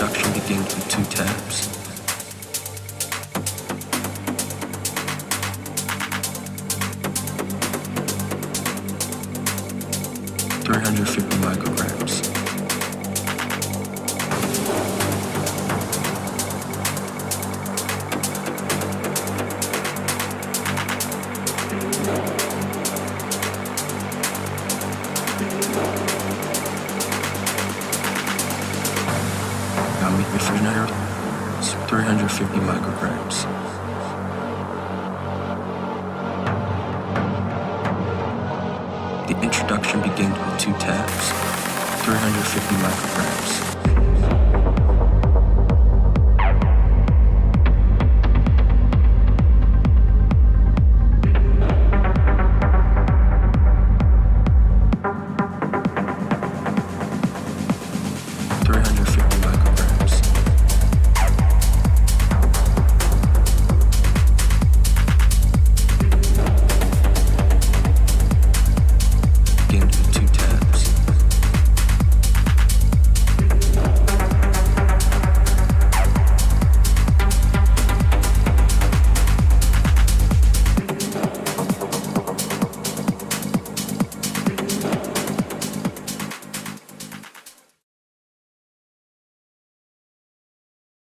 introduction begins with 2 tabs. $350 micrograms. Now meet refrigerator. It's 350 micrograms. The introduction begins with 2 tabs, 350 micrograms.